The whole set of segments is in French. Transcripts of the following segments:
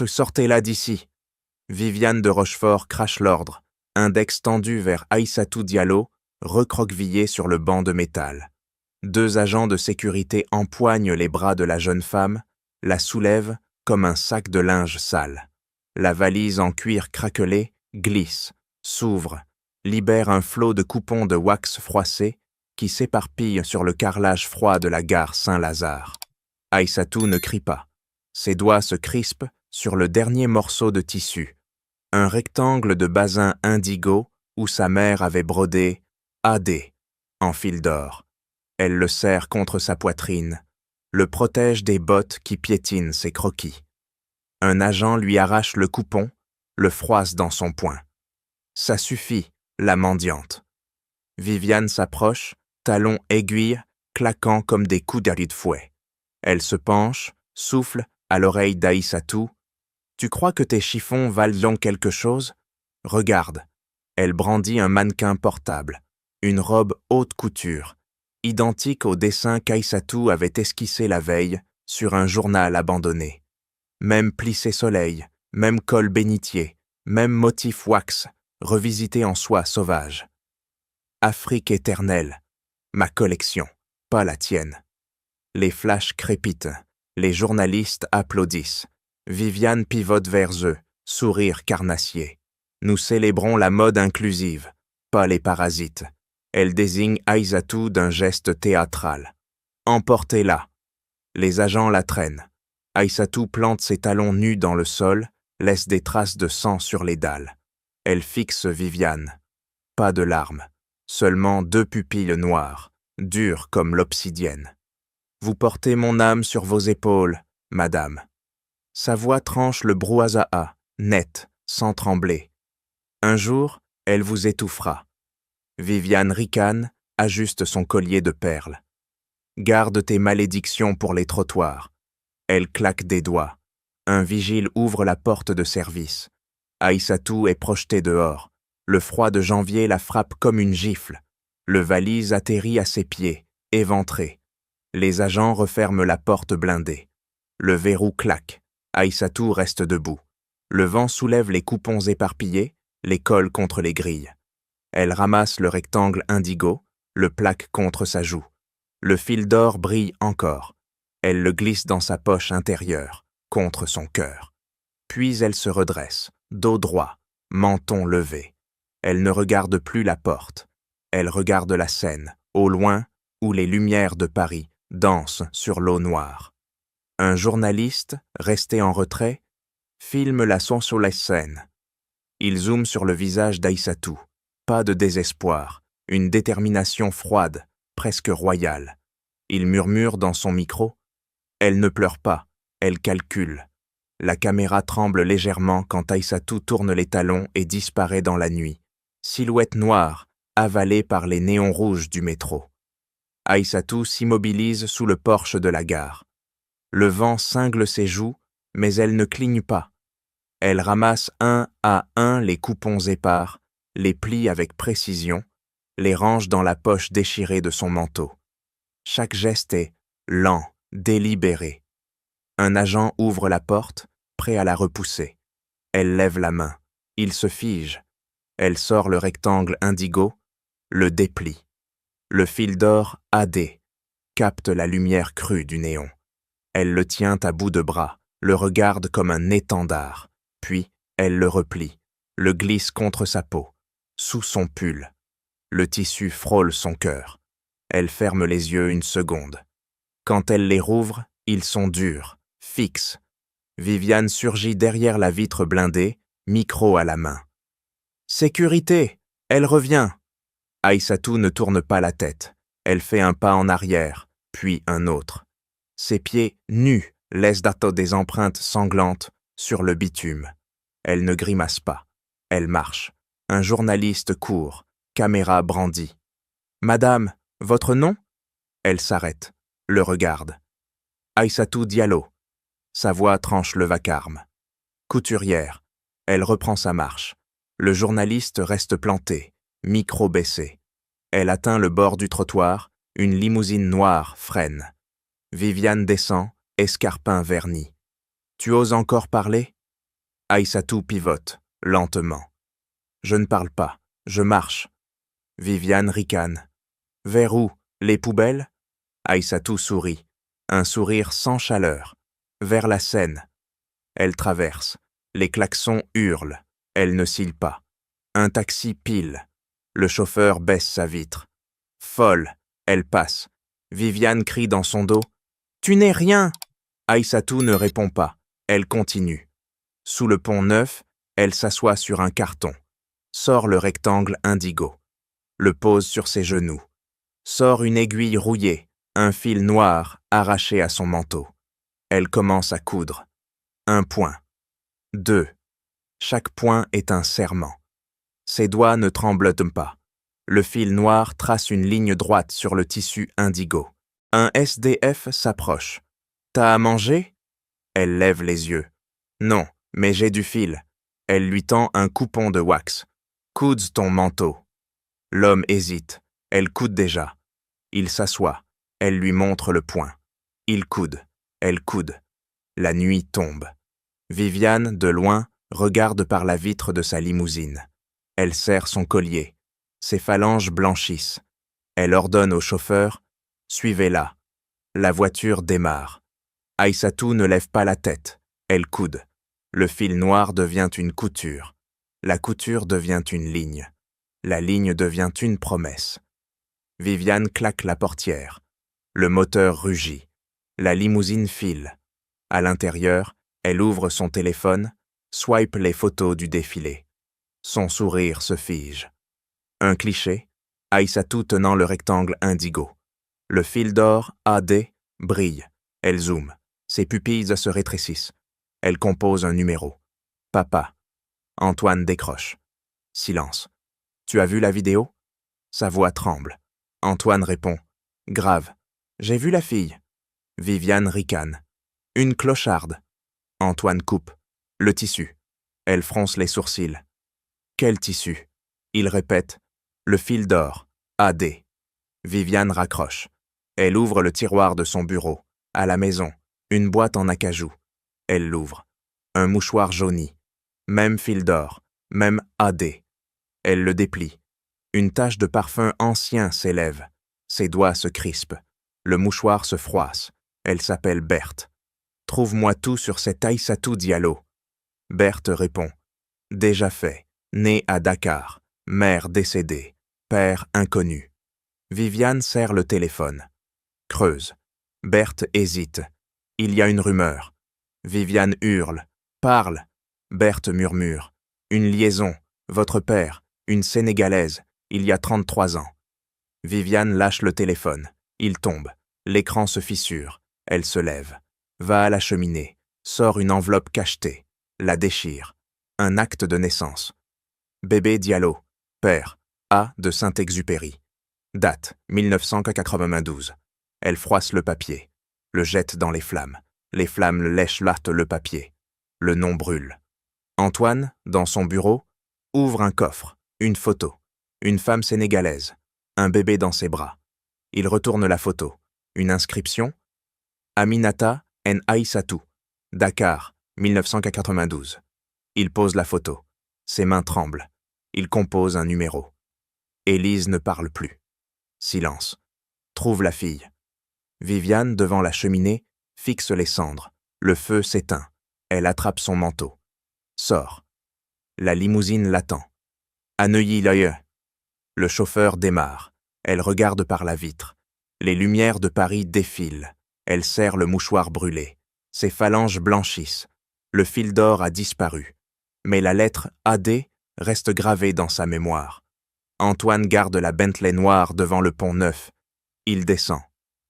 Sortez-la d'ici. Viviane de Rochefort crache l'ordre, index tendu vers Aïssatou Diallo, recroquevillée sur le banc de métal. 2 agents de sécurité empoignent les bras de la jeune femme, la soulèvent comme un sac de linge sale. La valise en cuir craquelé glisse, s'ouvre, libère un flot de coupons de wax froissé qui s'éparpillent sur le carrelage froid de la gare Saint-Lazare. Aïssatou ne crie pas. Ses doigts se crispent sur le dernier morceau de tissu, un rectangle de basin indigo où sa mère avait brodé « AD » en fil d'or. Elle le serre contre sa poitrine, le protège des bottes qui piétinent ses croquis. Un agent lui arrache le coupon, le froisse dans son poing. Ça suffit, la mendiante. Viviane s'approche, talons aiguilles, claquant comme des coups d'arrêt de fouet. Elle se penche, souffle à l'oreille d'Aïssatou. « Tu crois que tes chiffons valent donc quelque chose? Regarde. » Elle brandit un mannequin portable, une robe haute couture, identique au dessin qu'Aïssatou avait esquissé la veille sur un journal abandonné. Même plissé soleil, même col bénitier, même motif wax, revisité en soie sauvage. Afrique éternelle, ma collection, pas la tienne. Les flashs crépitent, les journalistes applaudissent. Viviane pivote vers eux, sourire carnassier. Nous célébrons la mode inclusive, pas les parasites. Elle désigne Aïssatou d'un geste théâtral. Emportez-la. Les agents la traînent. Aïssatou plante ses talons nus dans le sol, laisse des traces de sang sur les dalles. Elle fixe Viviane. Pas de larmes, seulement 2 pupilles noires, dures comme l'obsidienne. Vous portez mon âme sur vos épaules, madame. Sa voix tranche le brouhaha, net, sans trembler. Un jour, elle vous étouffera. Viviane ricane, ajuste son collier de perles. Garde tes malédictions pour les trottoirs. Elle claque des doigts. Un vigile ouvre la porte de service. Aïssatou est projetée dehors. Le froid de janvier la frappe comme une gifle. Le valise atterrit à ses pieds, éventré. Les agents referment la porte blindée. Le verrou claque. Aïssatou reste debout. Le vent soulève les coupons éparpillés, les colle contre les grilles. Elle ramasse le rectangle indigo, le plaque contre sa joue. Le fil d'or brille encore. Elle le glisse dans sa poche intérieure, contre son cœur. Puis elle se redresse, dos droit, menton levé. Elle ne regarde plus la porte. Elle regarde la Seine, au loin, où les lumières de Paris dansent sur l'eau noire. Un journaliste, resté en retrait, filme la son sur la scène. Il zoome sur le visage d'Aïssatou. Pas de désespoir, une détermination froide, presque royale. Il murmure dans son micro. Elle ne pleure pas, elle calcule. La caméra tremble légèrement quand Aïssatou tourne les talons et disparaît dans la nuit. Silhouette noire, avalée par les néons rouges du métro. Aïssatou s'immobilise sous le porche de la gare. Le vent cingle ses joues, mais elle ne cligne pas. Elle ramasse un à un les coupons épars, les plie avec précision, les range dans la poche déchirée de son manteau. Chaque geste est lent, délibéré. Un agent ouvre la porte, prêt à la repousser. Elle lève la main. Il se fige. Elle sort le rectangle indigo, le déplie. Le fil d'or AD capte la lumière crue du néon. Elle le tient à bout de bras, le regarde comme un étendard. Puis, elle le replie, le glisse contre sa peau, sous son pull. Le tissu frôle son cœur. Elle ferme les yeux une seconde. Quand elle les rouvre, ils sont durs, fixes. Viviane surgit derrière la vitre blindée, micro à la main. « Sécurité! Elle revient !» Aïssatou ne tourne pas la tête. Elle fait un pas en arrière, puis un autre. Ses pieds, nus, laissent des empreintes sanglantes sur le bitume. Elle ne grimace pas. Elle marche. Un journaliste court, caméra brandie. « Madame, votre nom ?» Elle s'arrête, le regarde. « Aïssatou Diallo. » Sa voix tranche le vacarme. Couturière. Elle reprend sa marche. Le journaliste reste planté, micro baissé. Elle atteint le bord du trottoir, une limousine noire freine. Viviane descend, escarpin verni. « Tu oses encore parler ?» Aïssatou pivote, lentement. Je ne parle pas, je marche. Viviane ricane. Vers où? Les poubelles? Aïssatou sourit, un sourire sans chaleur. Vers la Seine. Elle traverse. Les klaxons hurlent. Elle ne cille pas. Un taxi pile. Le chauffeur baisse sa vitre. Folle, elle passe. Viviane crie dans son dos. « Tu n'es rien !» Aïssatou ne répond pas. Elle continue. Sous le pont Neuf, elle s'assoit sur un carton. Sort le rectangle indigo. Le pose sur ses genoux. Sort une aiguille rouillée, un fil noir arraché à son manteau. Elle commence à coudre. 1 point. 2. Chaque point est un serment. Ses doigts ne tremblent pas. Le fil noir trace une ligne droite sur le tissu indigo. Un SDF s'approche. « T'as à manger ?» Elle lève les yeux. « Non, mais j'ai du fil. » Elle lui tend un coupon de wax. « Coude ton manteau. » L'homme hésite. Elle coude déjà. Il s'assoit. Elle lui montre le poing. Il coude. Elle coude. La nuit tombe. Viviane, de loin, regarde par la vitre de sa limousine. Elle serre son collier. Ses phalanges blanchissent. Elle ordonne au chauffeur « Suivez-la ». La voiture démarre. Aïssatou ne lève pas la tête. Elle coude. Le fil noir devient une couture. La couture devient une ligne. La ligne devient une promesse. Viviane claque la portière. Le moteur rugit. La limousine file. À l'intérieur, elle ouvre son téléphone, swipe les photos du défilé. Son sourire se fige. Un cliché, Aïssatou tenant le rectangle indigo. Le fil d'or AD brille. Elle zoome. Ses pupilles se rétrécissent. Elle compose un numéro. Papa. Antoine décroche. Silence. Tu as vu la vidéo? Sa voix tremble. Antoine répond. Grave. J'ai vu la fille. Viviane ricane. Une clocharde. Antoine coupe. Le tissu. Elle fronce les sourcils. Quel tissu? Il répète. Le fil d'or. AD. Viviane raccroche. Elle ouvre le tiroir de son bureau. À la maison. Une boîte en acajou. Elle l'ouvre. Un mouchoir jauni. Même fil d'or. Même AD. Elle le déplie. Une tache de parfum ancien s'élève. Ses doigts se crispent. Le mouchoir se froisse. Elle s'appelle Berthe. Trouve-moi tout sur cette Aïssatou Diallo. Berthe répond. Déjà fait. Née à Dakar. Mère décédée. Père inconnu. Viviane serre le téléphone. Creuse. Berthe hésite. Il y a une rumeur. Viviane hurle. Parle. Berthe murmure. Une liaison. Votre père. Une Sénégalaise. Il y a 33 ans. Viviane lâche le téléphone. Il tombe. L'écran se fissure. Elle se lève. Va à la cheminée. Sort une enveloppe cachetée. La déchire. Un acte de naissance. Bébé Diallo. Père. A de Saint-Exupéry. Date 1992. Elle froisse le papier. Le jette dans les flammes. Les flammes lèchent le papier. Le nom brûle. Antoine, dans son bureau, ouvre un coffre. Une photo. Une femme sénégalaise. Un bébé dans ses bras. Il retourne la photo. Une inscription. Aminata N. Aïssatou. Dakar, 1992. Il pose la photo. Ses mains tremblent. Il compose un numéro. Élise ne parle plus. Silence. Trouve la fille. Viviane, devant la cheminée, fixe les cendres. Le feu s'éteint. Elle attrape son manteau. Sort. La limousine l'attend. À Neuilly-l'Oeil. Le chauffeur démarre. Elle regarde par la vitre. Les lumières de Paris défilent. Elle serre le mouchoir brûlé. Ses phalanges blanchissent. Le fil d'or a disparu. Mais la lettre AD reste gravée dans sa mémoire. Antoine garde la Bentley noire devant le pont Neuf. Il descend.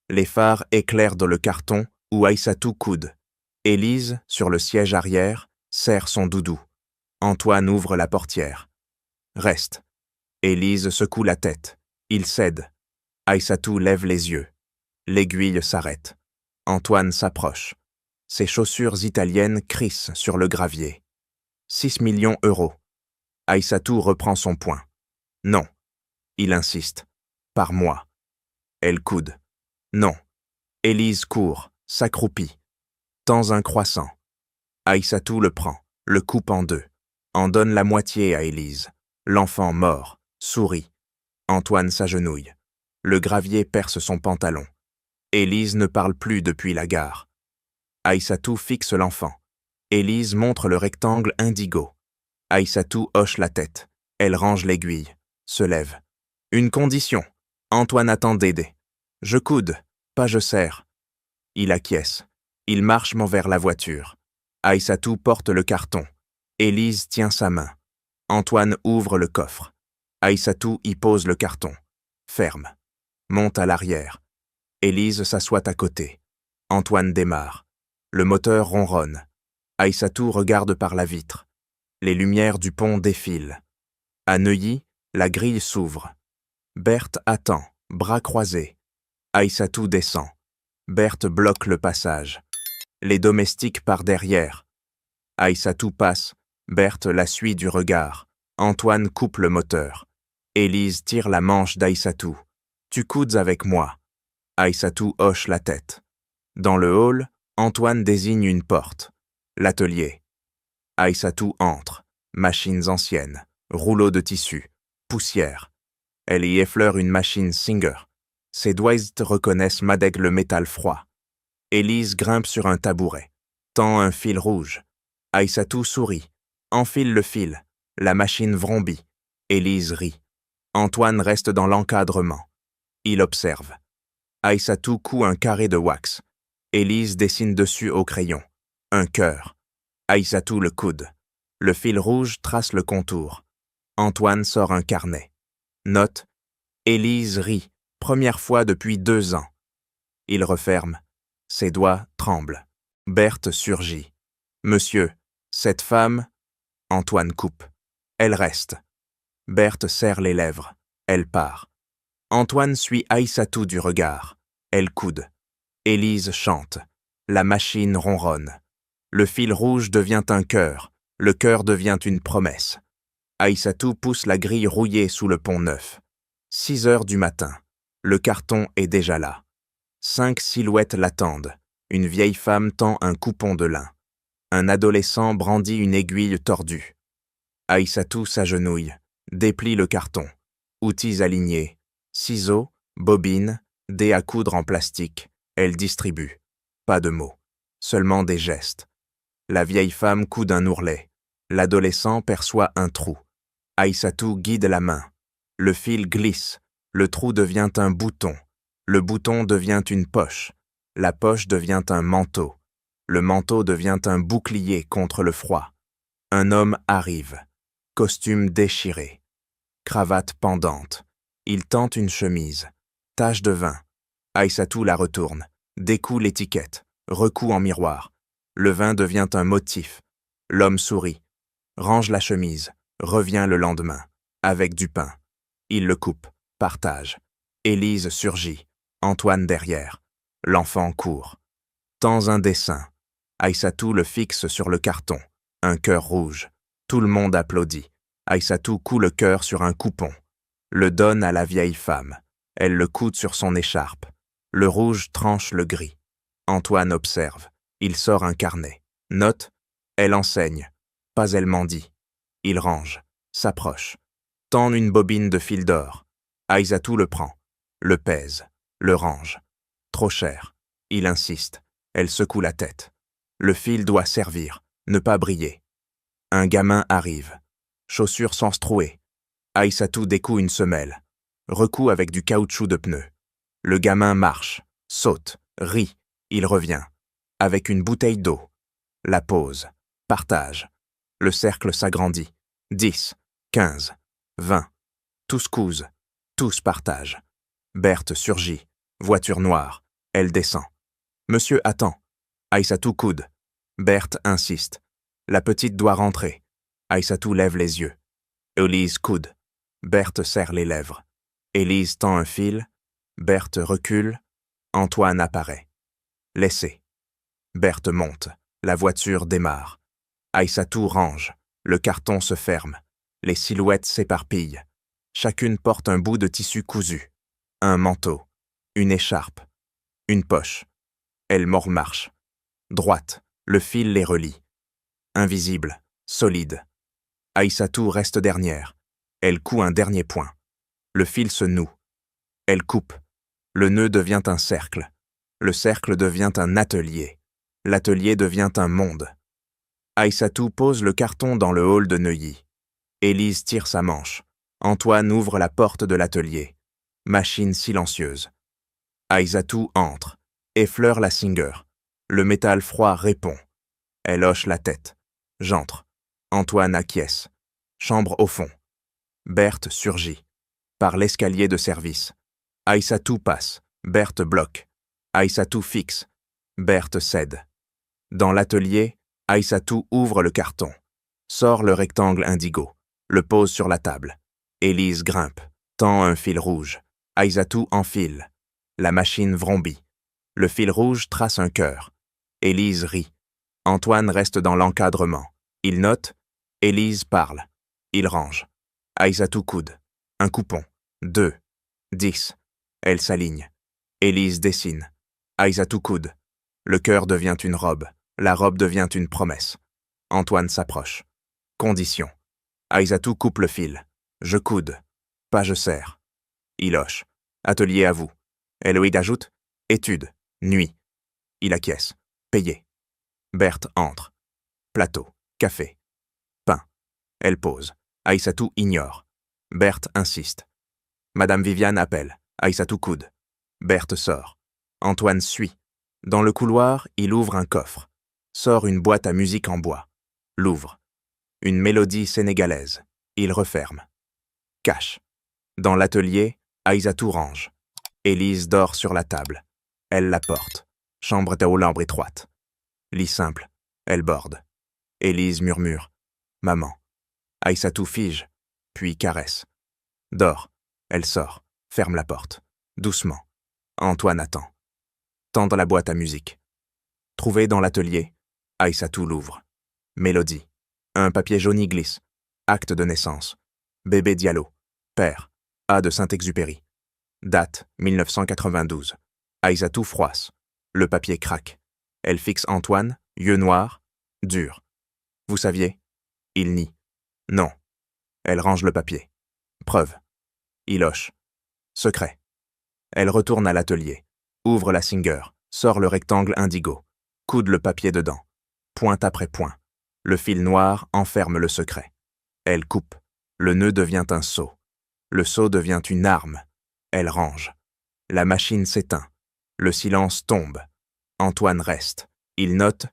Les phares éclairent dans le carton où Aïssatou coude. Élise, sur le siège arrière, serre son doudou. Antoine ouvre la portière. Reste. Élise secoue la tête. Il cède. Aïssatou lève les yeux. L'aiguille s'arrête. Antoine s'approche. Ses chaussures italiennes crissent sur le gravier. 6 millions €. Aïssatou reprend son poing. Non. Il insiste. Par moi. Elle coude. Non. Élise court, s'accroupit. Tend un croissant. Aïssatou le prend, le coupe en deux, en donne la moitié à Élise. L'enfant mord, sourit. Antoine s'agenouille. Le gravier perce son pantalon. Élise ne parle plus depuis la gare. Aïssatou fixe l'enfant. Élise montre le rectangle indigo. Aïssatou hoche la tête. Elle range l'aiguille, se lève. Une condition. Antoine attend Dédé. Je coude, pas je serre. Il acquiesce. Ils marchent vers la voiture. Aïssatou porte le carton. Élise tient sa main. Antoine ouvre le coffre. Aïssatou y pose le carton. Ferme. Monte à l'arrière. Élise s'assoit à côté. Antoine démarre. Le moteur ronronne. Aïssatou regarde par la vitre. Les lumières du pont défilent. À Neuilly, la grille s'ouvre. Berthe attend, bras croisés. Aïssatou descend. Berthe bloque le passage. Les domestiques par derrière. Aïssatou passe. Berthe la suit du regard. Antoine coupe le moteur. Élise tire la manche d'Aïssatou. Tu coudes avec moi. Aïssatou hoche la tête. Dans le hall, Antoine désigne une porte. L'atelier. Aïssatou entre. Machines anciennes. Rouleaux de tissu. Poussière. Elle y effleure une machine Singer. Ses doigts reconnaissent Madec le métal froid. Élise grimpe sur un tabouret. Tend un fil rouge. Aïssatou sourit. Enfile le fil. La machine vrombit. Élise rit. Antoine reste dans l'encadrement. Il observe. Aïssatou coud un carré de wax. Élise dessine dessus au crayon. Un cœur. Aïssatou le coude. Le fil rouge trace le contour. Antoine sort un carnet. Note. Élise rit. Première fois depuis 2 ans. Il referme. Ses doigts tremblent. Berthe surgit. Monsieur, cette femme... Antoine coupe. Elle reste. Berthe serre les lèvres. Elle part. Antoine suit Aïssatou du regard. Elle coude. Élise chante. La machine ronronne. Le fil rouge devient un cœur. Le cœur devient une promesse. Aïssatou pousse la grille rouillée sous le pont neuf. 6 heures du matin. Le carton est déjà là. 5 silhouettes l'attendent. Une vieille femme tend un coupon de lin. Un adolescent brandit une aiguille tordue. Aïssatou s'agenouille, déplie le carton. Outils alignés, ciseaux, bobines, dés à coudre en plastique. Elle distribue. Pas de mots, seulement des gestes. La vieille femme coude un ourlet. L'adolescent perçoit un trou. Aïssatou guide la main. Le fil glisse. Le trou devient un bouton. Le bouton devient une poche. La poche devient un manteau. Le manteau devient un bouclier contre le froid. Un homme arrive. Costume déchiré. Cravate pendante. Il tente une chemise. Tache de vin. Aïssatou la retourne. Découd l'étiquette. Recoud en miroir. Le vin devient un motif. L'homme sourit. Range la chemise. Revient le lendemain. Avec du pain. Il le coupe. Partage. Élise surgit. Antoine derrière. L'enfant court. Tends un dessin. Aïssatou le fixe sur le carton. Un cœur rouge. Tout le monde applaudit. Aïssatou coud le cœur sur un coupon. Le donne à la vieille femme. Elle le coude sur son écharpe. Le rouge tranche le gris. Antoine observe. Il sort un carnet. Note. Elle enseigne. Pas elle mendie. Il range. S'approche. Tend une bobine de fil d'or. Aïssatou le prend. Le pèse. Le range. Trop cher. Il insiste. Elle secoue la tête. Le fil doit servir, ne pas briller. Un gamin arrive. Chaussures sans trouer. Aïssatou découd une semelle. Recoud avec du caoutchouc de pneu. Le gamin marche, saute, rit. Il revient. Avec une bouteille d'eau. La pose. Partage. Le cercle s'agrandit. 10, 15, 20. Tous cousent. Tous partagent. Berthe surgit. Voiture noire. Elle descend. Monsieur attend. Aïssatou coude. Berthe insiste. La petite doit rentrer. Aïssatou lève les yeux. Élise coude. Berthe serre les lèvres. Élise tend un fil. Berthe recule. Antoine apparaît. Laissez. Berthe monte. La voiture démarre. Aïssatou range. Le carton se ferme. Les silhouettes s'éparpillent. Chacune porte un bout de tissu cousu. Un manteau. Une écharpe. Une poche. Elle marche. Droite, le fil les relie. Invisible, solide. Aïssatou reste dernière. Elle coud un dernier point. Le fil se noue. Elle coupe. Le nœud devient un cercle. Le cercle devient un atelier. L'atelier devient un monde. Aïssatou pose le carton dans le hall de Neuilly. Élise tire sa manche. Antoine ouvre la porte de l'atelier. Machine silencieuse. Aïssatou entre, effleure la Singer. Le métal froid répond. Elle hoche la tête. J'entre. Antoine acquiesce. Chambre au fond. Berthe surgit. Par l'escalier de service. Aïssatou passe. Berthe bloque. Aïssatou fixe. Berthe cède. Dans l'atelier, Aïssatou ouvre le carton. Sort le rectangle indigo. Le pose sur la table. Élise grimpe. Tend un fil rouge. Aïssatou enfile. La machine vrombit. Le fil rouge trace un cœur. Élise rit. Antoine reste dans l'encadrement. Il note. Élise parle. Il range. Aïssatou coude. Un coupon. 2. 10. Elle s'aligne. Élise dessine. Aïssatou coude. Le cœur devient une robe. La robe devient une promesse. Antoine s'approche. Condition. Aïssatou coupe le fil. Je coude. Pas je serre. Il hoche. Atelier à vous. Héloïde ajoute. Étude. Nuit. Il acquiesce. Payé. Berthe entre. Plateau. Café. Pain. Elle pose. Aïssatou ignore. Berthe insiste. Madame Viviane appelle. Aïssatou coude. Berthe sort. Antoine suit. Dans le couloir, il ouvre un coffre. Sort une boîte à musique en bois. L'ouvre. Une mélodie sénégalaise. Il referme. Cache. Dans l'atelier, Aïssatou range. Élise dort sur la table. Elle la porte. Chambre de lambre étroite. Lit simple. Elle borde. Élise murmure. Maman. Aïssatou fige, puis caresse. Dort. Elle sort. Ferme la porte. Doucement. Antoine attend. Tend dans la boîte à musique. Trouvé dans l'atelier, Aïssatou l'ouvre. Mélodie. Un papier jauni glisse. Acte de naissance. Bébé Diallo. Père. A de Saint-Exupéry. Date 1992. Aïssatou froisse. Le papier craque. Elle fixe Antoine, yeux noirs, dur. Vous saviez? Il nie. Non. Elle range le papier. Preuve. Il hoche. Secret. Elle retourne à l'atelier. Ouvre la Singer. Sort le rectangle indigo. Coude le papier dedans. Point après point. Le fil noir enferme le secret. Elle coupe. Le nœud devient un seau. Le seau devient une arme. Elle range. La machine s'éteint. Le silence tombe. Antoine reste. Il note.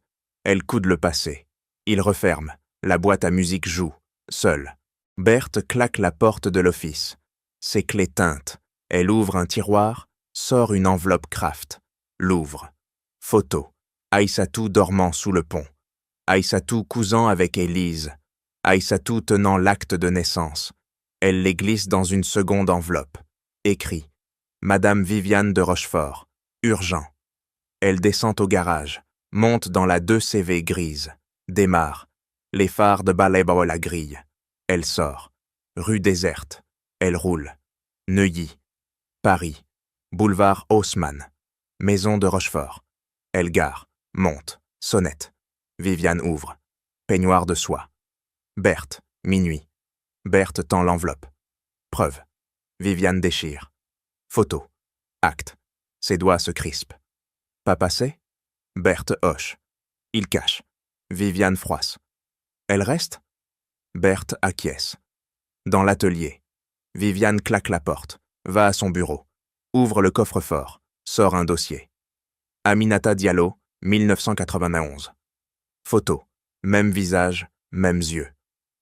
Elle coude le passé. Il referme. La boîte à musique joue. Seule. Berthe claque la porte de l'office. Ses clés tintent. Elle ouvre un tiroir. Sort une enveloppe Kraft. L'ouvre. Photo. Aïssatou dormant sous le pont. Aïssatou cousant avec Élise. Aïssatou tenant l'acte de naissance. Elle les glisse dans une seconde enveloppe. Écrit. Madame Viviane de Rochefort. Urgent. Elle descend au garage. Monte dans la 2 CV grise. Démarre. Les phares de Baleba la grille. Elle sort. Rue déserte. Elle roule. Neuilly. Paris. Boulevard Haussmann. Maison de Rochefort. Elle gare. Monte. Sonnette. Viviane ouvre. Peignoir de soie. Berthe. Minuit. Berthe tend l'enveloppe. Preuve. Viviane déchire. Photo. Acte. Ses doigts se crispent. Pas passé? Berthe hoche. Il cache. Viviane froisse. Elle reste? Berthe acquiesce. Dans l'atelier. Viviane claque la porte. Va à son bureau. Ouvre le coffre-fort. Sort un dossier. Aminata Diallo, 1991. Photo. Même visage, mêmes yeux.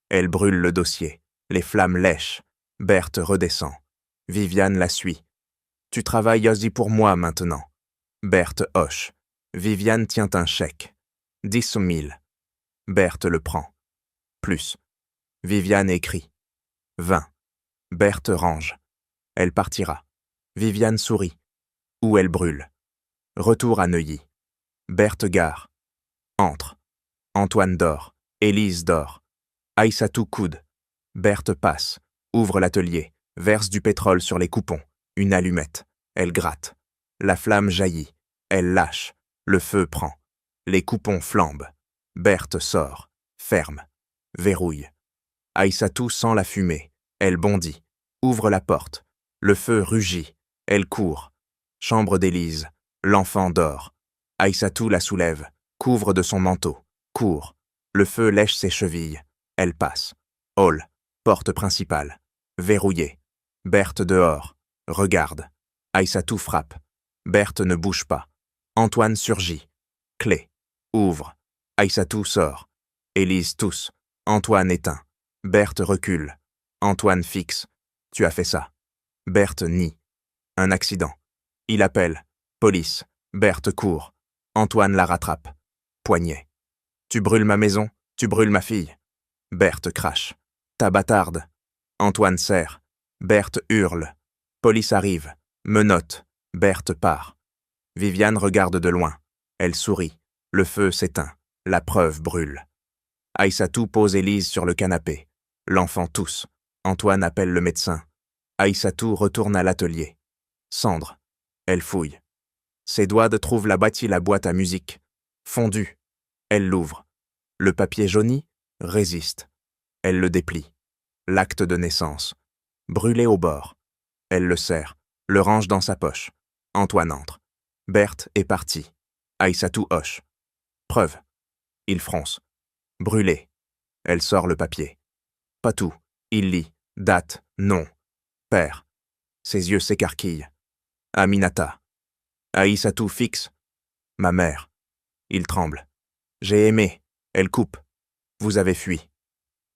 Elle brûle le dossier. Les flammes lèchent. Berthe redescend. Viviane la suit. Tu travailles aussi pour moi maintenant. Berthe hoche. Viviane tient un chèque. 10 000. Berthe le prend. Plus. Viviane écrit. 20. Berthe range. Elle partira. Viviane sourit. Ou elle brûle. Retour à Neuilly. Berthe gare. Entre. Antoine dort. Élise dort. Aïssatou coude. Berthe passe. Ouvre l'atelier. Verse du pétrole sur les coupons. Une allumette. Elle gratte. La flamme jaillit. Elle lâche. Le feu prend. Les coupons flambent. Berthe sort. Ferme. verrouille. Aïssatou sent la fumée. Elle bondit. Ouvre la porte. Le feu rugit. Elle court. Chambre d'Élise. L'enfant dort. Aïssatou la soulève. Couvre de son manteau. Court. Le feu lèche ses chevilles. Elle passe. Hall. Porte principale. Verrouillée. Berthe dehors. Regarde. Aïssatou frappe. Berthe ne bouge pas. Antoine surgit. Clé. Ouvre. Aïssatou sort. Élise tousse. Antoine éteint. Berthe recule. Antoine fixe. Tu as fait ça. Berthe nie. Un accident. Il appelle. Police. Berthe court. Antoine la rattrape. Poignet. Tu brûles ma maison, tu brûles ma fille. Berthe crache. Ta bâtarde. Antoine serre. Berthe hurle. Police arrive. Menotte. Berthe part. Viviane regarde de loin. Elle sourit. Le feu s'éteint. La preuve brûle. Aïssatou pose Élise sur le canapé. L'enfant tousse. Antoine appelle le médecin. Aïssatou retourne à l'atelier. Cendre. Elle fouille. Ses doigts trouvent la boîte à musique. Fondue. Elle l'ouvre. Le papier jauni résiste. Elle le déplie. L'acte de naissance. Brûlé au bord. Elle le serre, le range dans sa poche. Antoine entre. Berthe est partie. Aïssatou hoche. Preuve. Il fronce. Brûlé. Elle sort le papier. Pas tout. Il lit. Date. Nom. Père. Ses yeux s'écarquillent. Aminata. Aïssatou fixe. Ma mère. Il tremble. J'ai aimé. Elle coupe. Vous avez fui.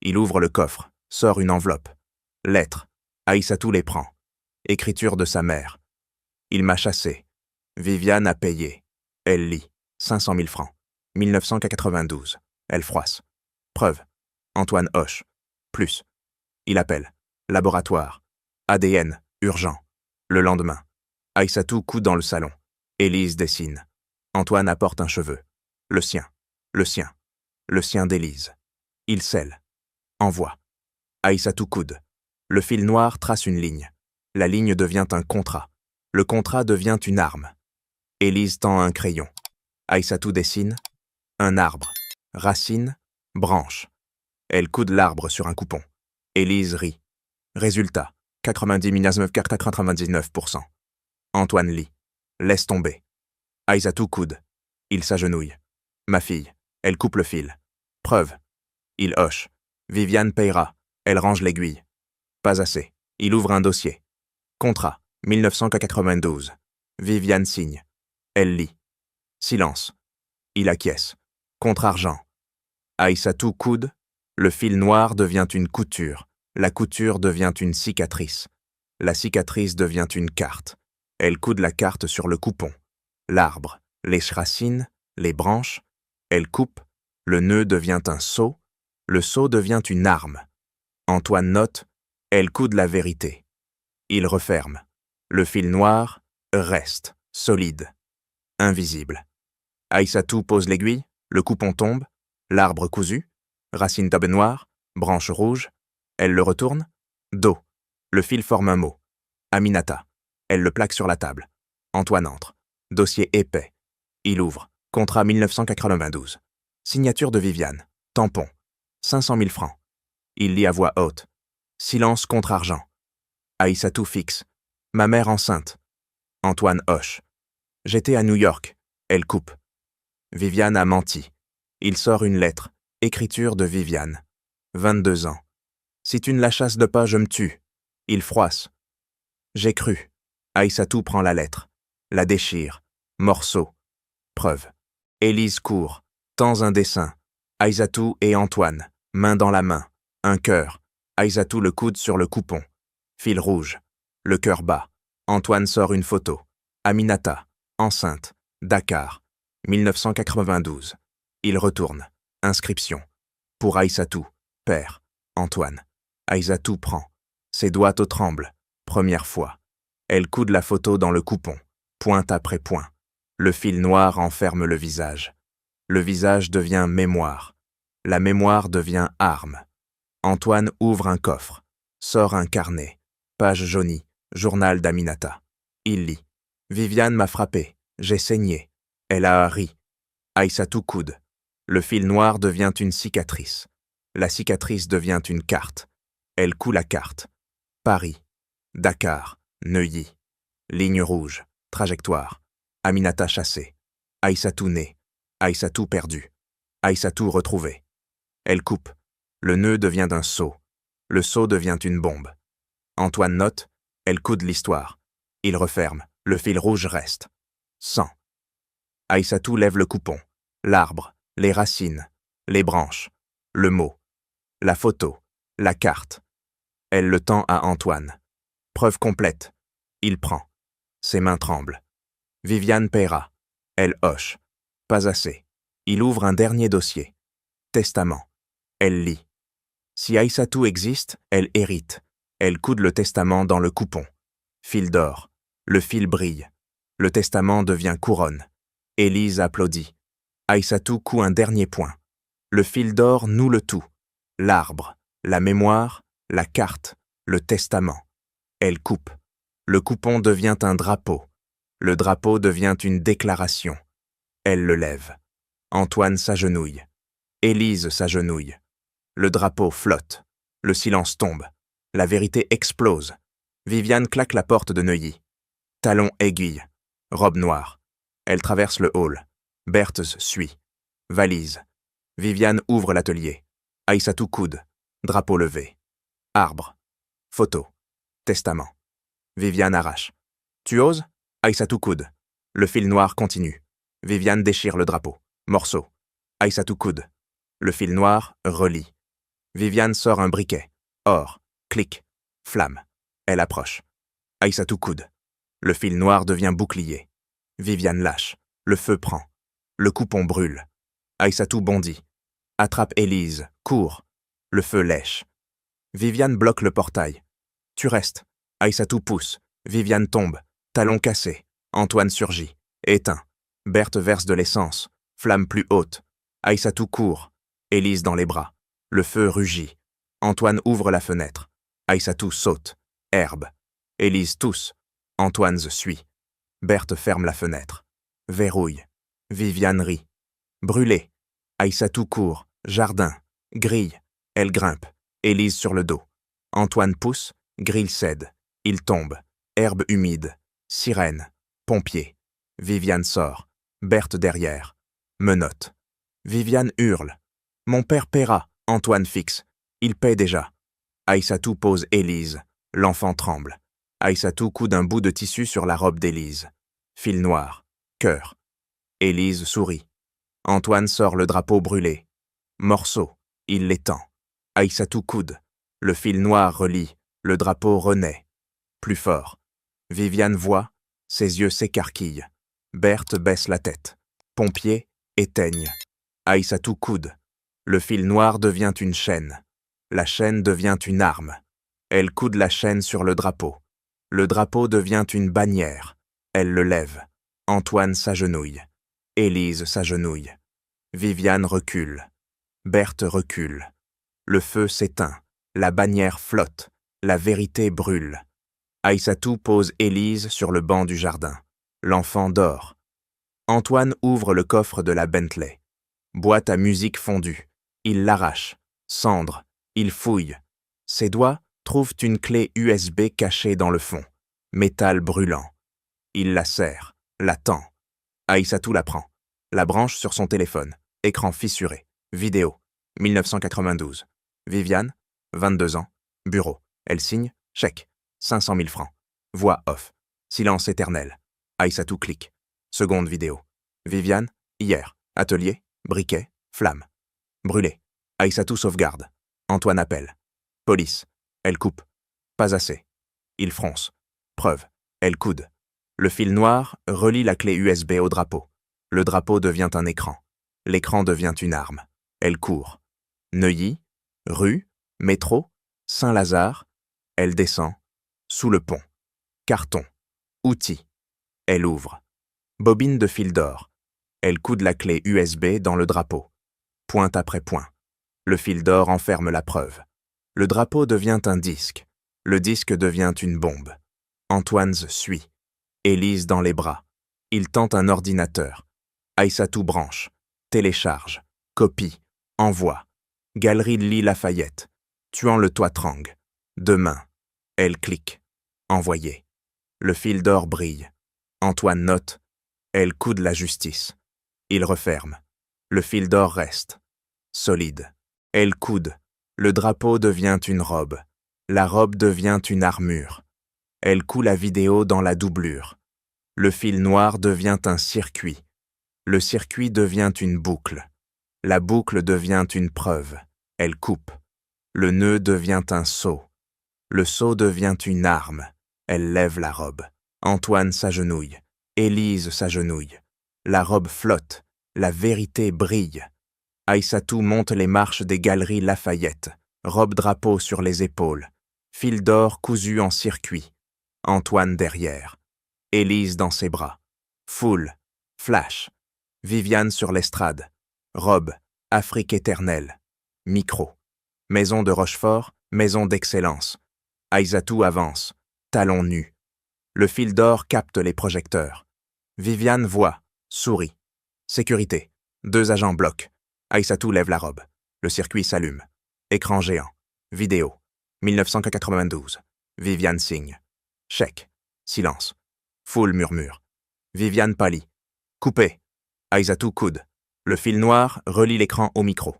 Il ouvre le coffre, sort une enveloppe. Lettres. Aïssatou les prend. Écriture de sa mère. Il m'a chassé. Viviane a payé. Elle lit. 500 000 francs. 1992. Elle froisse. Preuve. Antoine hoche. Plus. Il appelle. Laboratoire. ADN. Urgent. Le lendemain. Aïssatou coud dans le salon. Élise dessine. Antoine apporte un cheveu. Le sien. Le sien. Le sien d'Élise. Il scelle. Envoie. Aïssatou coude. Le fil noir trace une ligne. La ligne devient un contrat. Le contrat devient une arme. Élise tend un crayon. Aïssatou dessine. Un arbre. Racine. Branche. Elle coude l'arbre sur un coupon. Élise rit. Résultat. 99,99%. Antoine lit. Laisse tomber. Aïssatou coude. Il s'agenouille. Ma fille. Elle coupe le fil. Preuve. Il hoche. Viviane payera. Elle range l'aiguille. Pas assez. Il ouvre un dossier. Contrat. 1992. Viviane signe. Elle lit. Silence. Il acquiesce. Contre-argent. Aïssatou coude. Le fil noir devient une couture. La couture devient une cicatrice. La cicatrice devient une carte. Elle coude la carte sur le coupon. L'arbre, les racines, les branches. Elle coupe. Le nœud devient un seau. Le seau devient une arme. Antoine note. Elle coude la vérité. Il referme. Le fil noir reste, solide, invisible. Aïssatou pose l'aiguille. Le coupon tombe. L'arbre cousu. Racine tabe noire. Branche rouge. Elle le retourne. Dos. Le fil forme un mot. Aminata. Elle le plaque sur la table. Antoine entre. Dossier épais. Il ouvre. Contrat 1992. Signature de Viviane. Tampon. 500 000 francs. Il lit à voix haute. Silence contre argent. Aïssatou fixe. Ma mère enceinte. Antoine hoche. J'étais à New York. Elle coupe. Viviane a menti. Il sort une lettre. Écriture de Viviane. 22 ans. Si tu ne la chasses de pas, je me tue. Il froisse. J'ai cru. Aïssatou prend la lettre. La déchire. Morceau. Preuve. Élise court. Tends un dessin. Aïssatou et Antoine. Main dans la main. Un cœur. Aïssatou le coude sur le coupon. Fil rouge. Le cœur bat. Antoine sort une photo. Aminata. Enceinte. Dakar. 1992. Il retourne. Inscription. Pour Aïssatou. Père. Antoine. Aïssatou prend. Ses doigts tremblent. Première fois. Elle coude la photo dans le coupon. Pointe après point. Le fil noir enferme le visage. Le visage devient mémoire. La mémoire devient arme. Antoine ouvre un coffre. Sort un carnet. Page jaunie. Journal d'Aminata. Il lit. Viviane m'a frappé. J'ai saigné. Elle a ri. Aïssatou coude. Le fil noir devient une cicatrice. La cicatrice devient une carte. Elle coud la carte. Paris, Dakar, Neuilly. Ligne rouge, trajectoire. Aminata chassée. Aïssatou née. Aïssatou perdue. Aïssatou retrouvée. Elle coupe. Le nœud devient un seau. Le seau devient une bombe. Antoine note. Elle coude l'histoire. Il referme. Le fil rouge reste. 100. Aïssatou lève le coupon. L'arbre, les racines, les branches, le mot, la photo, la carte. Elle le tend à Antoine. Preuve complète. Il prend. Ses mains tremblent. Viviane paiera. Elle hoche. Pas assez. Il ouvre un dernier dossier. Testament. Elle lit. Si Aïssatou existe, elle hérite. Elle coude le testament dans le coupon. Fil d'or. Le fil brille. Le testament devient couronne. Élise applaudit. Aïssatou coud un dernier point. Le fil d'or noue le tout. L'arbre, la mémoire, la carte, le testament. Elle coupe. Le coupon devient un drapeau. Le drapeau devient une déclaration. Elle le lève. Antoine s'agenouille. Élise s'agenouille. Le drapeau flotte. Le silence tombe. La vérité explose. Viviane claque la porte de Neuilly. Talons aiguilles. Robe noire. Elle traverse le hall. Berthe suit. Valise. Viviane ouvre l'atelier. Aïssatou coude. Drapeau levé. Arbre. Photo. Testament. Viviane arrache. Tu oses? Aïssatou coude. Le fil noir continue. Viviane déchire le drapeau. Morceau. Aïssatou coude. Le fil noir relie. Viviane sort un briquet. Or. Clic. Flamme. Elle approche. Aïssatou coude. Le fil noir devient bouclier. Viviane lâche. Le feu prend. Le coupon brûle. Aïssatou bondit. Attrape Élise. Court. Le feu lèche. Viviane bloque le portail. Tu restes. Aïssatou pousse. Viviane tombe. Talon cassé. Antoine surgit. Éteint. Berthe verse de l'essence. Flamme plus haute. Aïssatou court. Élise dans les bras. Le feu rugit. Antoine ouvre la fenêtre. Aïssatou saute. Herbe. Élise tousse. Antoine suit. Berthe ferme la fenêtre. Verrouille. Viviane rit. Brûlé. Aïssatou court. Jardin. Grille. Elle grimpe. Élise sur le dos. Antoine pousse. Grille cède. Il tombe. Herbe humide. Sirène. Pompier. Viviane sort. Berthe derrière. Menotte. Viviane hurle. Mon père paiera. Antoine fixe. Il paie déjà. Aïssatou pose Élise. L'enfant tremble. Aïssatou coude un bout de tissu sur la robe d'Élise. Fil noir. Cœur. Élise sourit. Antoine sort le drapeau brûlé. Morceau. Il l'étend. Aïssatou coude. Le fil noir relie. Le drapeau renaît. Plus fort. Viviane voit. Ses yeux s'écarquillent. Berthe baisse la tête. Pompier éteigne. Aïssatou coude. Le fil noir devient une chaîne. La chaîne devient une arme. Elle coude la chaîne sur le drapeau. Le drapeau devient une bannière. Elle le lève. Antoine s'agenouille. Élise s'agenouille. Viviane recule. Berthe recule. Le feu s'éteint. La bannière flotte. La vérité brûle. Aïssatou pose Élise sur le banc du jardin. L'enfant dort. Antoine ouvre le coffre de la Bentley. Boîte à musique fondue. Il l'arrache. Cendre. Il fouille. Ses doigts trouvent une clé USB cachée dans le fond. Métal brûlant. Il la serre. La tend. Aïssatou la prend. La branche sur son téléphone. Écran fissuré. Vidéo. 1992. Viviane, 22 ans. Bureau. Elle signe. Chèque. 500 000 francs. Voix off. Silence éternel. Aïssatou clique. Seconde vidéo. Viviane, hier. Atelier. Briquet. Flamme. Brûlé. Aïssatou sauvegarde. Antoine appelle. Police. Elle coupe. Pas assez. Il fronce. Preuve. Elle coude. Le fil noir relie la clé USB au drapeau. Le drapeau devient un écran. L'écran devient une arme. Elle court. Neuilly. Rue. Métro. Saint-Lazare. Elle descend. Sous le pont. Carton. Outil. Elle ouvre. Bobine de fil d'or. Elle coude la clé USB dans le drapeau. Point après point. Le fil d'or enferme la preuve. Le drapeau devient un disque. Le disque devient une bombe. Antoine suit. Élise dans les bras. Il tente un ordinateur. Aïssatou branche. Télécharge. Copie. Envoie. Galerie Lee Lafayette. Tuant le toit Trang. Demain. Elle clique. Envoyé. Le fil d'or brille. Antoine note. Elle coude la justice. Il referme. Le fil d'or reste. Solide. Elle coude. Le drapeau devient une robe. La robe devient une armure. Elle coud la vidéo dans la doublure. Le fil noir devient un circuit. Le circuit devient une boucle. La boucle devient une preuve. Elle coupe. Le nœud devient un sceau. Le sceau devient une arme. Elle lève la robe. Antoine s'agenouille. Élise s'agenouille. La robe flotte. La vérité brille. Aïssatou monte les marches des galeries Lafayette. Robe-drapeau sur les épaules. Fil d'or cousu en circuit. Antoine derrière. Élise dans ses bras. Foule. Flash. Viviane sur l'estrade. Robe. Afrique éternelle. Micro. Maison de Rochefort, maison d'excellence. Aïssatou avance. Talons nus. Le fil d'or capte les projecteurs. Viviane voit. Sourit. Sécurité. 2 agents bloquent. Aïssatou lève la robe. Le circuit s'allume. Écran géant. Vidéo. 1992. Viviane signe. Chèque. Silence. Foule murmure. Viviane pâlit. Coupé. Aïssatou coude. Le fil noir relie l'écran au micro.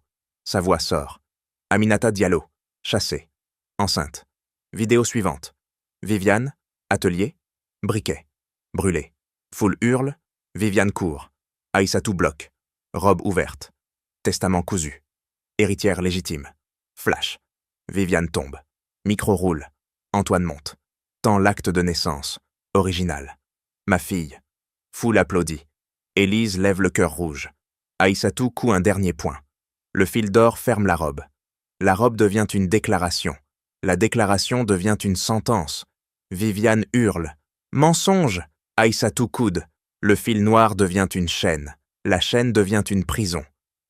Sa voix sort. Aminata Diallo. Chassée. Enceinte. Vidéo suivante. Viviane. Atelier. Briquet. Brûlé. Foule hurle. Viviane court. Aïssatou bloque. Robe ouverte. Testament cousu. Héritière légitime. Flash. Viviane tombe. Micro roule. Antoine monte. Tend l'acte de naissance. Original. Ma fille. Foule applaudit. Élise lève le cœur rouge. Aïssatou coud un dernier point. Le fil d'or ferme la robe. La robe devient une déclaration. La déclaration devient une sentence. Viviane hurle. Mensonge! Aïssatou coude. Le fil noir devient une chaîne. La chaîne devient une prison.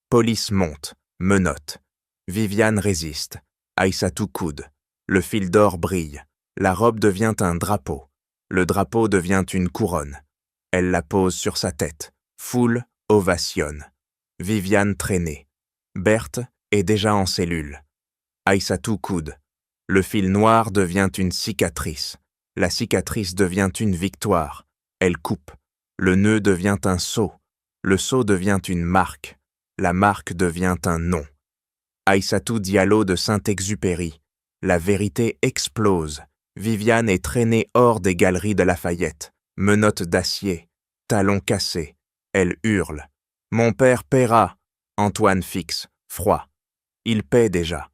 Police monte. Menotte. Viviane résiste. Aïssatou coude. Le fil d'or brille. La robe devient un drapeau. Le drapeau devient une couronne. Elle la pose sur sa tête. Foule ovationne. Viviane traînée. Berthe est déjà en cellule. Aïssatou coude. Le fil noir devient une cicatrice. La cicatrice devient une victoire. Elle coupe. Le nœud devient un sceau. Le sceau devient une marque. La marque devient un nom. Aïssatou Diallo de Saint-Exupéry. La vérité explose. Viviane est traînée hors des galeries de Lafayette. Menottes d'acier. Talons cassés. Elle hurle. Mon père paiera. Antoine fixe. Froid. Il paie déjà.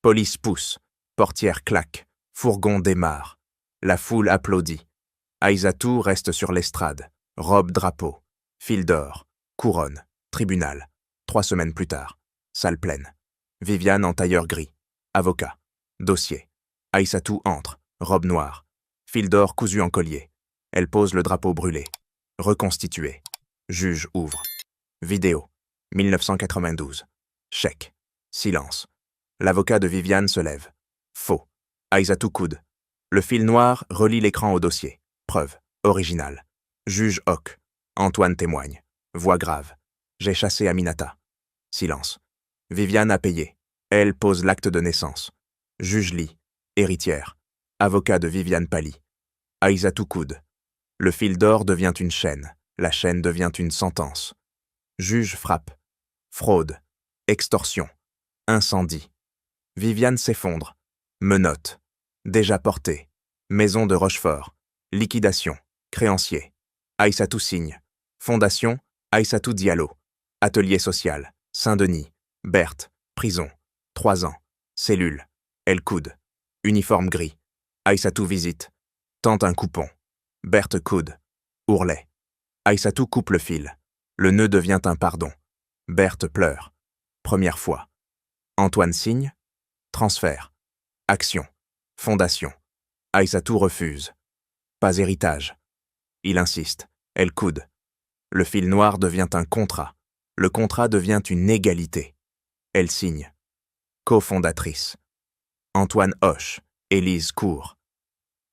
Police pousse. Portière claque. Fourgon démarre. La foule applaudit. Aïssatou reste sur l'estrade. Robe drapeau. Fil d'or. Couronne. Tribunal. 3 semaines plus tard. Salle pleine. Viviane en tailleur gris. Avocat. Dossier. Aïssatou entre. Robe noire. Fil d'or cousu en collier. Elle pose le drapeau brûlé. Reconstitué. Juge ouvre. Vidéo. 1992. Chèque. Silence. L'avocat de Viviane se lève. Faux. Aïssatou coude. Le fil noir relie l'écran au dossier. Preuve. Original. Juge Hoc. Antoine témoigne. Voix grave. J'ai chassé Aminata. Silence. Viviane a payé. Elle pose l'acte de naissance. Juge lit. Héritière. Avocat de Viviane pâlit. Aïssatou coude. Le fil d'or devient une chaîne. La chaîne devient une sentence. Juge frappe. Fraude. Extorsion. Incendie. Viviane s'effondre. Menottes. Déjà portée. Maison de Rochefort. Liquidation. Créancier. Aïssatou signe. Fondation. Aïssatou Diallo. Atelier social. Saint-Denis. Berthe. Prison. 3 ans. Cellule. Elle coude. Uniforme gris. Aïssatou visite. Tente un coupon. Berthe coude. Ourlet. Aïssatou coupe le fil. Le nœud devient un pardon. Berthe pleure. Première fois. Antoine signe. Transfert. Action. Fondation. Aïssatou refuse. Pas héritage. Il insiste. Elle coude. Le fil noir devient un contrat. Le contrat devient une égalité. Elle signe. Cofondatrice. Antoine hoche. Élise court.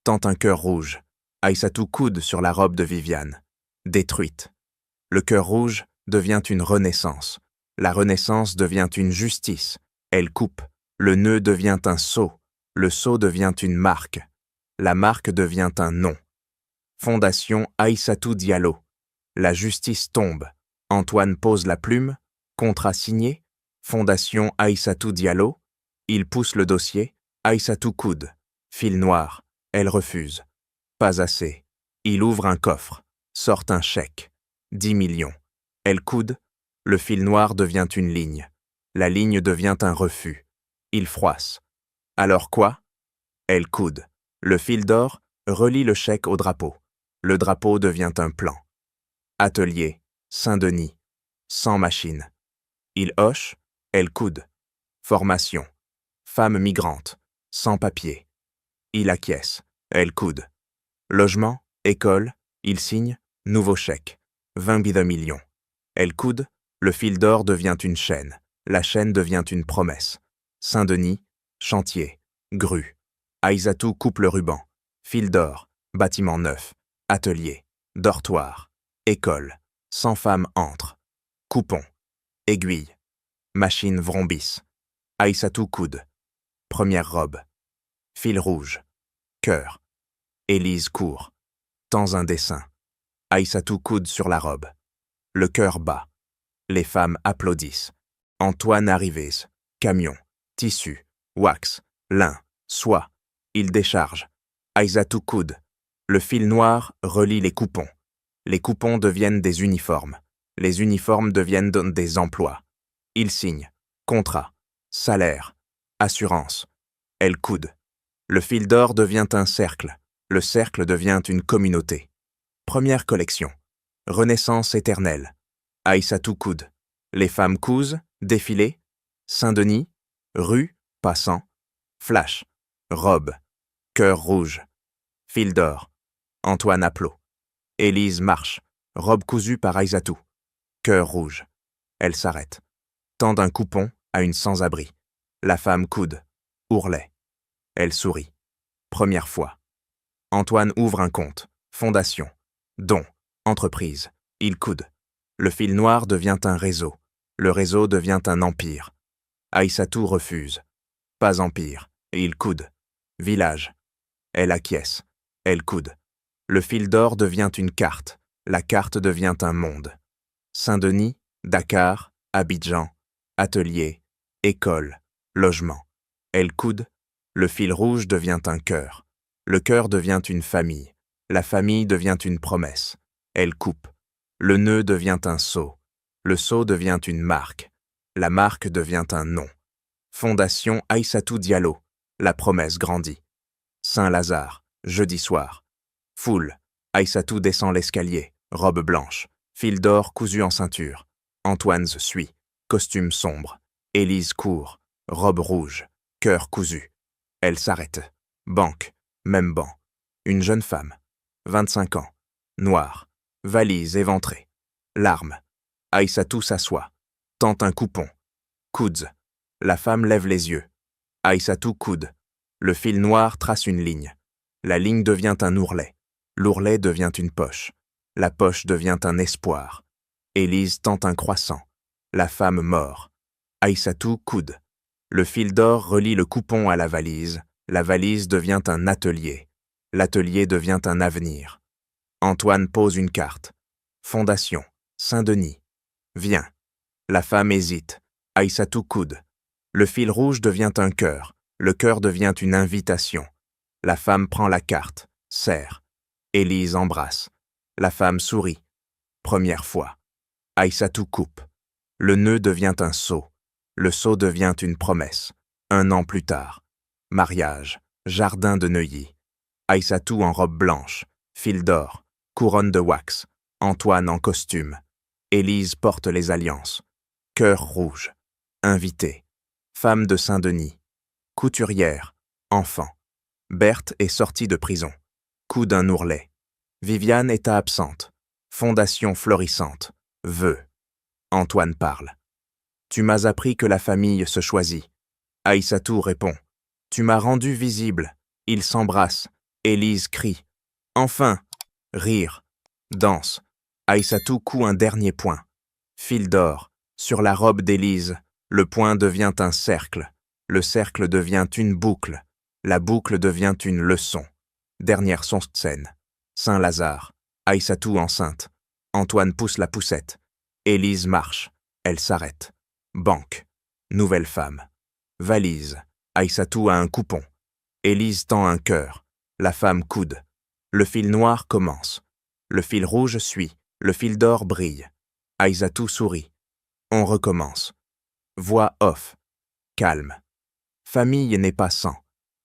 Tente un cœur rouge. Aïssatou coude sur la robe de Viviane. Détruite. Le cœur rouge devient une renaissance. La renaissance devient une justice. Elle coupe. Le nœud devient un sceau. Le sceau devient une marque. La marque devient un nom. Fondation Aïssatou Diallo. La justice tombe. Antoine pose la plume. Contrat signé. Fondation Aïssatou Diallo. Il pousse le dossier. Aïssatou coude. Fil noir. Elle refuse. Pas assez. Il ouvre un coffre. Sort un chèque. 10 millions. Elle coude. Le fil noir devient une ligne. La ligne devient un refus. Il froisse. Alors quoi? Elle coude. Le fil d'or relie le chèque au drapeau. Le drapeau devient un plan. Atelier, Saint-Denis, sans machine. Il hoche, elle coude. Formation, femme migrante, sans papier. Il acquiesce, elle coude. Logement, école, il signe, nouveau chèque, 20 millions. Elle coude, le fil d'or devient une chaîne. La chaîne devient une promesse. Saint-Denis, chantier, grue. Aïssatou coupe le ruban. Fil d'or, bâtiment neuf, atelier, dortoir, école. 100 femmes entrent. Coupon, aiguille, machine vrombisse. Aïssatou coude. Première robe. Fil rouge. Cœur. Élise court. Tends un dessin. Aïssatou coude sur la robe. Le cœur bat. Les femmes applaudissent. Antoine arrivise. Camion. Tissu. Wax. Lin. Soie. Il décharge. Aïssatou coude. Le fil noir relie les coupons. Les coupons deviennent des uniformes. Les uniformes deviennent des emplois. Il signe. Contrat. Salaire. Assurance. Elle coude. Le fil d'or devient un cercle. Le cercle devient une communauté. Première collection. Renaissance éternelle. Aïssatou coude. Les femmes cousent. Défilé. Saint-Denis. Rue. Passant. Flash. Robe. Cœur rouge. Fil d'or. Antoine applaud. Élise marche. Robe cousue par Aïssatou. Cœur rouge. Elle s'arrête. Tend un coupon à une sans-abri. La femme coude. Ourlet. Elle sourit. Première fois. Antoine ouvre un compte. Fondation. Don. Entreprise. Il coude. Le fil noir devient un réseau. Le réseau devient un empire. Aïssatou refuse. Pas empire. Et il coude. Village. Elle acquiesce. Elle coude. Le fil d'or devient une carte. La carte devient un monde. Saint-Denis, Dakar, Abidjan, atelier, école, logement. Elle coude. Le fil rouge devient un cœur. Le cœur devient une famille. La famille devient une promesse. Elle coupe. Le nœud devient un sceau. Le sceau devient une marque. La marque devient un nom. Fondation Aïssatou Diallo. La promesse grandit. Saint-Lazare, jeudi soir. Foule. Aïssatou descend l'escalier, robe blanche, fil d'or cousu en ceinture. Antoine suit, costume sombre. Élise court, robe rouge, cœur cousu. Elle s'arrête. Banque, même banc. Une jeune femme, 25 ans, noire, valise éventrée. Larmes. Aïssatou s'assoit, tente un coupon. Coudes. La femme lève les yeux. Aïssatou coude. Le fil noir trace une ligne. La ligne devient un ourlet. L'ourlet devient une poche. La poche devient un espoir. Élise tente un croissant. La femme mord. Aïssatou coude. Le fil d'or relie le coupon à la valise. La valise devient un atelier. L'atelier devient un avenir. Antoine pose une carte. Fondation. Saint-Denis. Viens. La femme hésite. Aïssatou coude. Le fil rouge devient un cœur. Le cœur devient une invitation. La femme prend la carte. Serre. Élise embrasse. La femme sourit. Première fois. Aïssatou coupe. Le nœud devient un sceau. Le sceau devient une promesse. 1 an plus tard. Mariage. Jardin de Neuilly. Aïssatou en robe blanche. Fil d'or. Couronne de wax. Antoine en costume. Élise porte les alliances. Cœur rouge. Invitée. Femme de Saint-Denis. Couturière. Enfant. Berthe est sortie de prison. Coup d'un ourlet. Viviane est absente. Fondation florissante. Vœux. Antoine parle. Tu m'as appris que la famille se choisit. Aïssatou répond. Tu m'as rendu visible. Ils s'embrassent. Élise crie. Enfin. Rire. Danse. Aïssatou coud un dernier point. Fil d'or. Sur la robe d'Élise. Le point devient un cercle. Le cercle devient une boucle. La boucle devient une leçon. Dernière scène. Saint-Lazare. Aïssatou enceinte. Antoine pousse la poussette. Élise marche. Elle s'arrête. Banque. Nouvelle femme. Valise. Aïssatou a un coupon. Élise tend un cœur. La femme coude. Le fil noir commence. Le fil rouge suit. Le fil d'or brille. Aïssatou sourit. On recommence. Voix off. Calme. Famille n'est pas sang.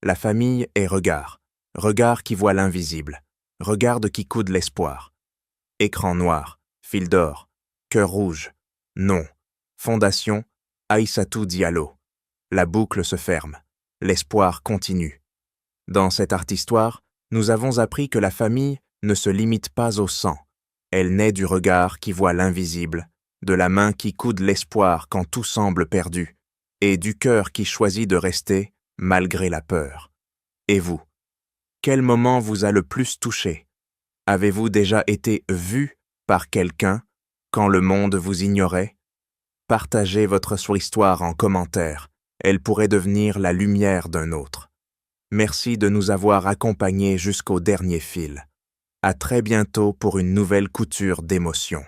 La famille est regard. Regard qui voit l'invisible. Regarde qui coude l'espoir. Écran noir. Fil d'or. Cœur rouge. Nom. Fondation. Aïssatou Diallo. La boucle se ferme. L'espoir continue. Dans cette art-histoire, nous avons appris que la famille ne se limite pas au sang. Elle naît du regard qui voit l'invisible, de la main qui coude l'espoir quand tout semble perdu, et du cœur qui choisit de rester malgré la peur. Et vous? Quel moment vous a le plus touché? Avez-vous déjà été vu par quelqu'un quand le monde vous ignorait? Partagez votre histoire en commentaire. Elle pourrait devenir la lumière d'un autre. Merci de nous avoir accompagnés jusqu'au dernier fil. À très bientôt pour une nouvelle couture d'émotions.